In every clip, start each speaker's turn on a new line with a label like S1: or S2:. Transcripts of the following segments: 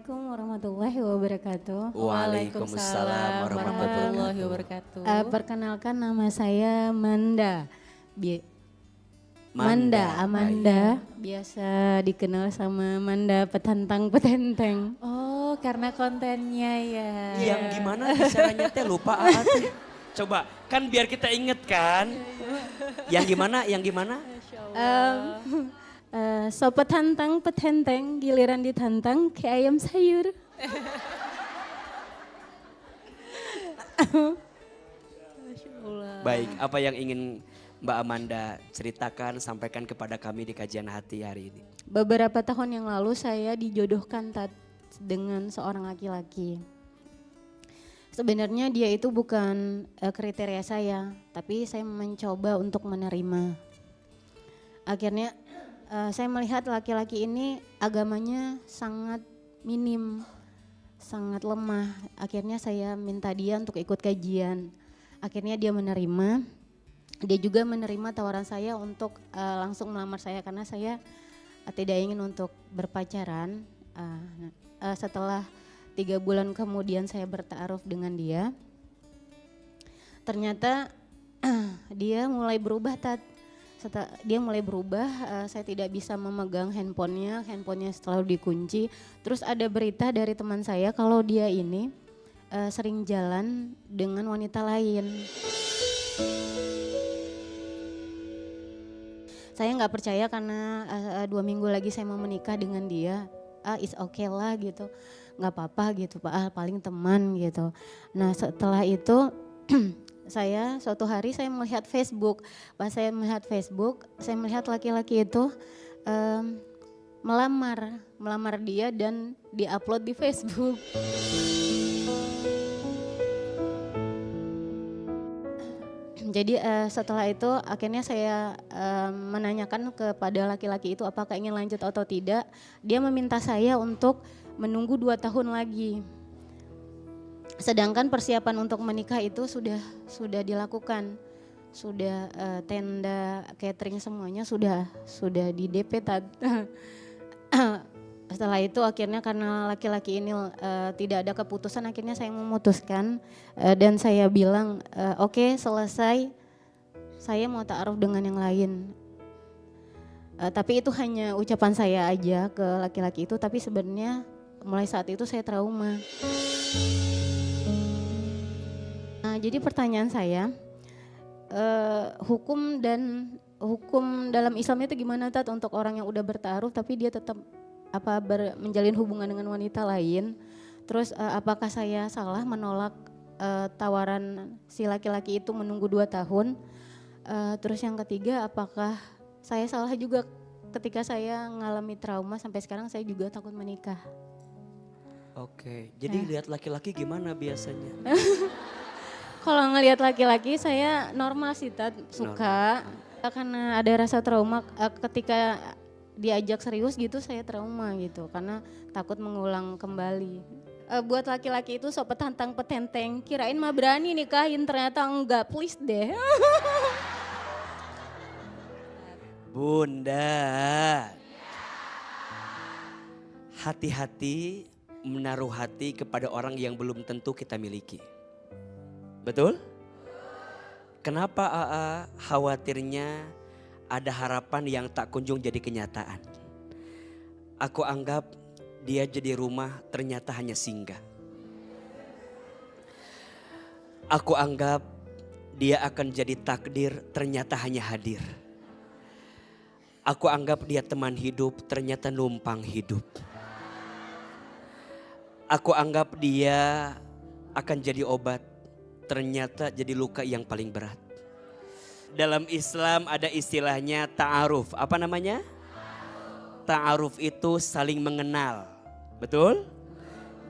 S1: Assalamualaikum warahmatullahi wabarakatuh.
S2: Waalaikumsalam warahmatullahi wabarakatuh.
S1: Perkenalkan nama saya Manda.
S2: Manda,
S1: Amanda. Biasa dikenal sama Manda Petantang Petenteng.
S3: Oh, karena kontennya ya.
S2: Yang gimana bicaranya teh lupa teh. Coba, kan biar kita inget kan. Yang gimana, yang gimana?
S1: So petantang petenteng, giliran ditantang kayak ayam sayur.
S2: Baik, apa yang ingin Mbak Amanda ceritakan, sampaikan kepada kami di kajian hati hari ini?
S1: Beberapa tahun yang lalu saya dijodohkan dengan seorang laki-laki. Sebenarnya dia itu bukan kriteria saya, tapi saya mencoba untuk menerima. Akhirnya saya melihat laki-laki ini agamanya sangat minim, sangat lemah. Akhirnya saya minta dia untuk ikut kajian. Akhirnya dia menerima. Dia juga menerima tawaran saya untuk langsung melamar saya karena saya tidak ingin untuk berpacaran. Setelah 3 bulan kemudian saya bertaaruf dengan dia. Ternyata dia mulai berubah, dia mulai berubah, saya tidak bisa memegang handphonenya selalu dikunci. Terus ada berita dari teman saya kalau dia ini sering jalan dengan wanita lain. Saya nggak percaya karena 2 minggu lagi saya mau menikah dengan dia. It's okay lah gitu, nggak apa-apa gitu Pak, paling teman gitu. Nah setelah itu saya suatu hari saya melihat Facebook. Pas saya melihat Facebook, saya melihat laki-laki itu melamar dia dan diupload di Facebook. Jadi setelah itu akhirnya saya menanyakan kepada laki-laki itu apakah ingin lanjut atau tidak. Dia meminta saya untuk menunggu 2 tahun lagi. Sedangkan persiapan untuk menikah itu sudah dilakukan, sudah tenda, catering semuanya sudah di DP Setelah itu akhirnya karena laki-laki ini tidak ada keputusan, akhirnya saya memutuskan dan saya bilang oke, selesai, saya mau ta'aruf dengan yang lain. Tapi itu hanya ucapan saya aja ke laki-laki itu, tapi sebenarnya mulai saat itu saya trauma. Jadi pertanyaan saya, hukum dalam Islam itu gimana Tat untuk orang yang udah bertaaruf tapi dia tetap menjalin hubungan dengan wanita lain? Terus apakah saya salah menolak tawaran si laki-laki itu menunggu 2 tahun? Terus yang ketiga, apakah saya salah juga ketika saya mengalami trauma sampai sekarang saya juga takut menikah?
S2: Oke, jadi lihat laki-laki gimana biasanya?
S1: Kalau ngelihat laki-laki saya normal sih Tat, suka. Karena ada rasa trauma ketika diajak serius gitu, saya trauma gitu karena takut mengulang kembali. Buat laki-laki itu sok petantang petenteng, kirain mah berani nikahin, ternyata enggak, please deh.
S2: Bunda, hati-hati menaruh hati kepada orang yang belum tentu kita miliki. Betul? Kenapa khawatirnya ada harapan yang tak kunjung jadi kenyataan? Aku anggap dia jadi rumah, ternyata hanya singgah. Aku anggap dia akan jadi takdir, ternyata hanya hadir. Aku anggap dia teman hidup, ternyata numpang hidup. Aku anggap dia akan jadi obat, ternyata jadi luka yang paling berat. Dalam Islam ada istilahnya ta'aruf. Apa namanya? Ta'aruf itu saling mengenal. Betul?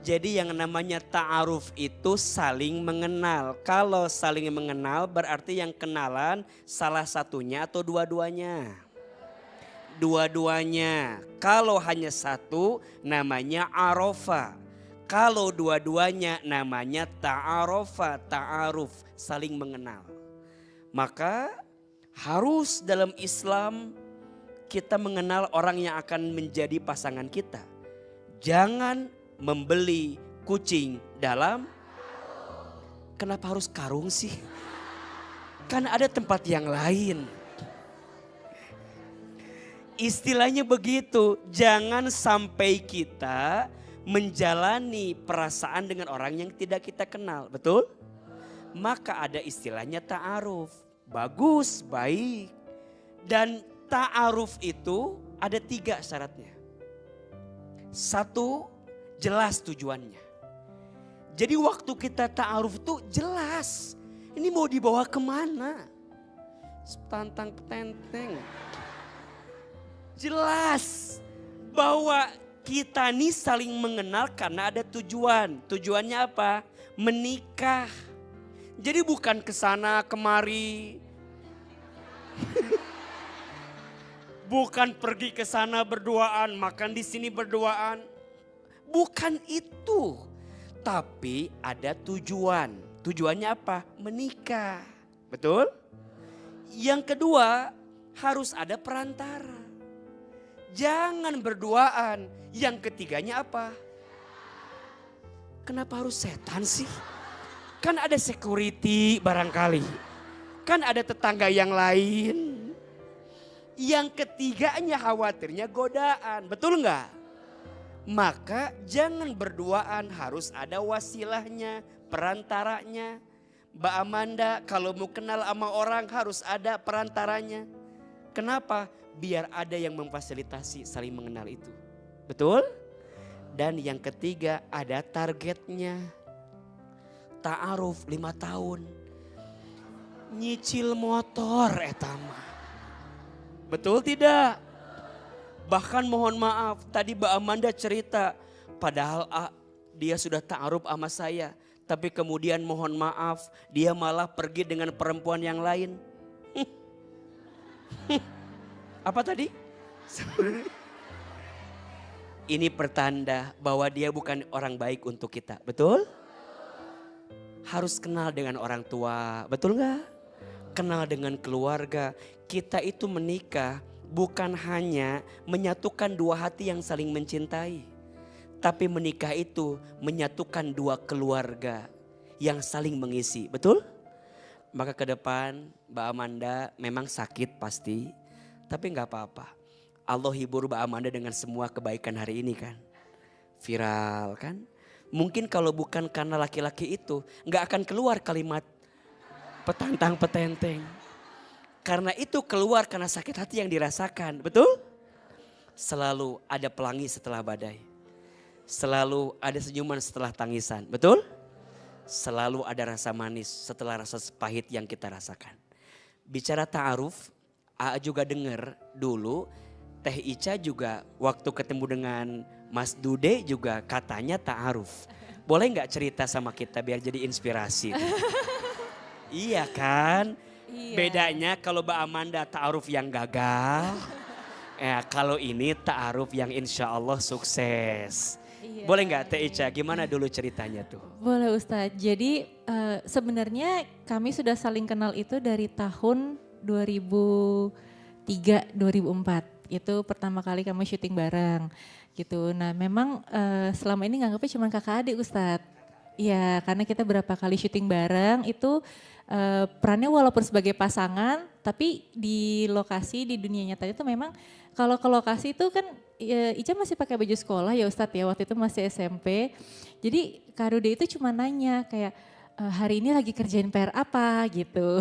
S2: Jadi yang namanya ta'aruf itu saling mengenal. Kalau saling mengenal berarti yang kenalan salah satunya atau dua-duanya. Dua-duanya. Kalau hanya satu namanya arofa. Kalau dua-duanya namanya ta'arofa, ta'aruf, saling mengenal. Maka harus dalam Islam kita mengenal orang yang akan menjadi pasangan kita. Jangan membeli kucing dalam. Kenapa harus karung sih? Kan ada tempat yang lain. Istilahnya begitu, jangan sampai kita menjalani perasaan dengan orang yang tidak kita kenal, betul? Maka ada istilahnya ta'aruf, bagus, baik. Dan ta'aruf itu ada 3 syaratnya. 1, jelas tujuannya. Jadi waktu kita ta'aruf itu jelas. Ini mau dibawa kemana? Tantang petenteng. Jelas bahwa kita nih saling mengenal karena ada tujuan. Tujuannya apa? Menikah. Jadi bukan kesana kemari. Bukan pergi ke sana berduaan, makan di sini berduaan. Bukan itu. Tapi ada tujuan. Tujuannya apa? Menikah. Betul? Yang kedua, harus ada perantara. Jangan berduaan. Yang ketiganya apa? Kenapa harus setan sih? Kan ada security barangkali. Kan ada tetangga yang lain. Yang ketiganya khawatirnya godaan. Betul nggak? Maka jangan berduaan, harus ada wasilahnya, perantaranya. Mbak Amanda kalau mau kenal sama orang harus ada perantaranya. Kenapa? Biar ada yang memfasilitasi saling mengenal itu. Betul? Dan yang ketiga ada targetnya. Ta'aruf 5 tahun. Nyicil motor etama. Betul tidak? Bahkan mohon maaf, tadi Mbak Amanda cerita, padahal dia sudah ta'aruf sama saya. Tapi kemudian mohon maaf, dia malah pergi dengan perempuan yang lain. Apa tadi? Ini pertanda bahwa dia bukan orang baik untuk kita, betul? Harus kenal dengan orang tua, betul nggak? Kenal dengan keluarga. Kita itu menikah bukan hanya menyatukan 2 hati yang saling mencintai. Tapi menikah itu menyatukan 2 keluarga yang saling mengisi. Betul? Maka ke depan Mbak Amanda memang sakit pasti. Tapi gak apa-apa. Allah hibur Mbak Amanda dengan semua kebaikan hari ini kan. Viral kan. Mungkin kalau bukan karena laki-laki itu gak akan keluar kalimat petantang petenteng. Karena itu keluar karena sakit hati yang dirasakan. Betul? Selalu ada pelangi setelah badai. Selalu ada senyuman setelah tangisan. Betul? Selalu ada rasa manis setelah rasa pahit yang kita rasakan. Bicara ta'aruf, A juga dengar dulu Teh Ica juga waktu ketemu dengan Mas Dude juga katanya ta'aruf. Boleh gak cerita sama kita biar jadi inspirasi? Iya kan?
S3: Iya.
S2: Bedanya kalau Mbak Amanda ta'aruf yang gagal. Kalau ini ta'aruf yang insya Allah sukses.
S3: Iya.
S2: Boleh nggak Teh Ica, gimana dulu ceritanya tuh?
S3: Boleh Ustadz. Jadi sebenarnya kami sudah saling kenal itu dari tahun 2003-2004. Itu pertama kali kami syuting bareng gitu. Nah memang selama ini nganggapnya cuma kakak adik Ustadz. Iya karena kita berapa kali syuting bareng itu perannya walaupun sebagai pasangan tapi di lokasi di dunia nyata itu memang kalau ke lokasi itu kan Ica masih pakai baju sekolah ya Ustadz ya waktu itu masih SMP. Jadi Kak Rude itu cuma nanya kayak hari ini lagi kerjain PR apa gitu.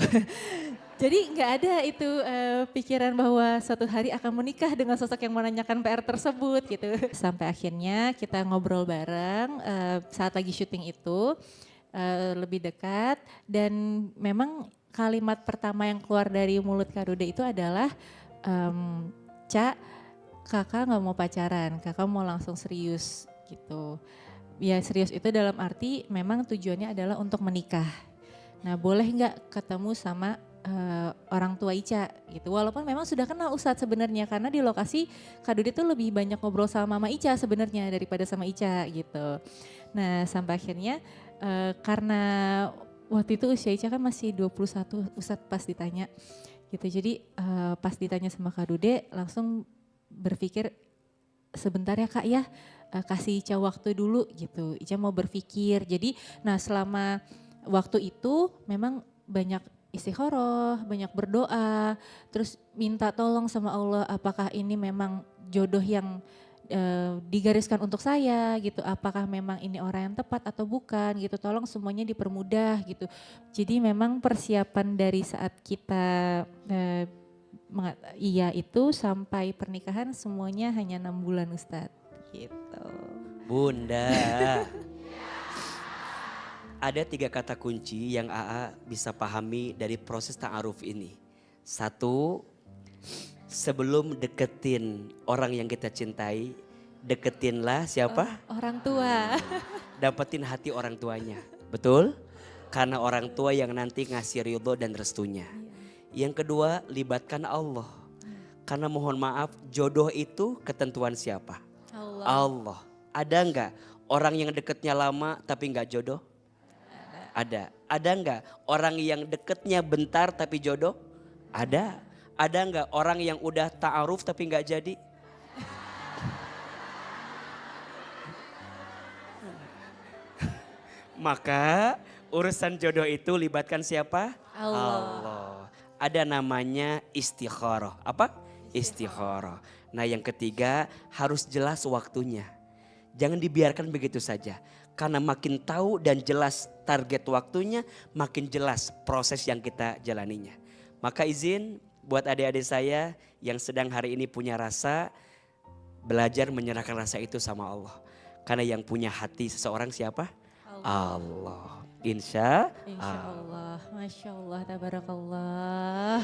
S3: Jadi nggak ada itu pikiran bahwa suatu hari akan menikah dengan sosok yang menanyakan PR tersebut gitu. Sampai akhirnya kita ngobrol bareng saat lagi syuting itu lebih dekat dan memang kalimat pertama yang keluar dari mulut Kak Rude itu adalah Ca, kakak nggak mau pacaran, kakak mau langsung serius gitu. Ya serius itu dalam arti memang tujuannya adalah untuk menikah. Nah boleh nggak ketemu sama orang tua Ica gitu. Walaupun memang sudah kenal Ustadz sebenarnya karena di lokasi Kak Dude tuh lebih banyak ngobrol sama Mama Ica sebenarnya daripada sama Ica gitu. Nah sampai akhirnya karena waktu itu usia Ica kan masih 21 Ustadz pas ditanya gitu. Jadi pas ditanya sama Kak Dude langsung berpikir sebentar ya Kak ya kasih Ica waktu dulu gitu. Ica mau berpikir. Jadi nah selama waktu itu memang banyak istikharah, banyak berdoa, terus minta tolong sama Allah apakah ini memang jodoh yang digariskan untuk saya gitu, apakah memang ini orang yang tepat atau bukan gitu, tolong semuanya dipermudah gitu. Jadi memang persiapan dari saat kita iya itu sampai pernikahan semuanya hanya 6 bulan Ustadz gitu.
S2: Bunda, ada 3 kata kunci yang AA bisa pahami dari proses ta'aruf ini. 1, sebelum deketin orang yang kita cintai, deketinlah siapa?
S3: Orang tua.
S2: Dapetin hati orang tuanya, betul? Karena orang tua yang nanti ngasih ridho dan restunya. Yang kedua, libatkan Allah. Karena mohon maaf, jodoh itu ketentuan siapa? Allah. Ada enggak orang yang deketnya lama tapi enggak jodoh? Ada. Ada enggak orang yang deketnya bentar tapi jodoh? Ada. Ada enggak orang yang udah ta'aruf tapi enggak jadi? Maka urusan jodoh itu libatkan siapa? Allah. Ada namanya istikharah. Apa? Istikharah. Nah yang ketiga harus jelas waktunya. Jangan dibiarkan begitu saja. Karena makin tahu dan jelas target waktunya, makin jelas proses yang kita jalaninya. Maka izin buat adik-adik saya yang sedang hari ini punya rasa, belajar menyerahkan rasa itu sama Allah. Karena yang punya hati seseorang siapa? Allah. Insya
S3: Allah. Masya Allah, tabarakallah.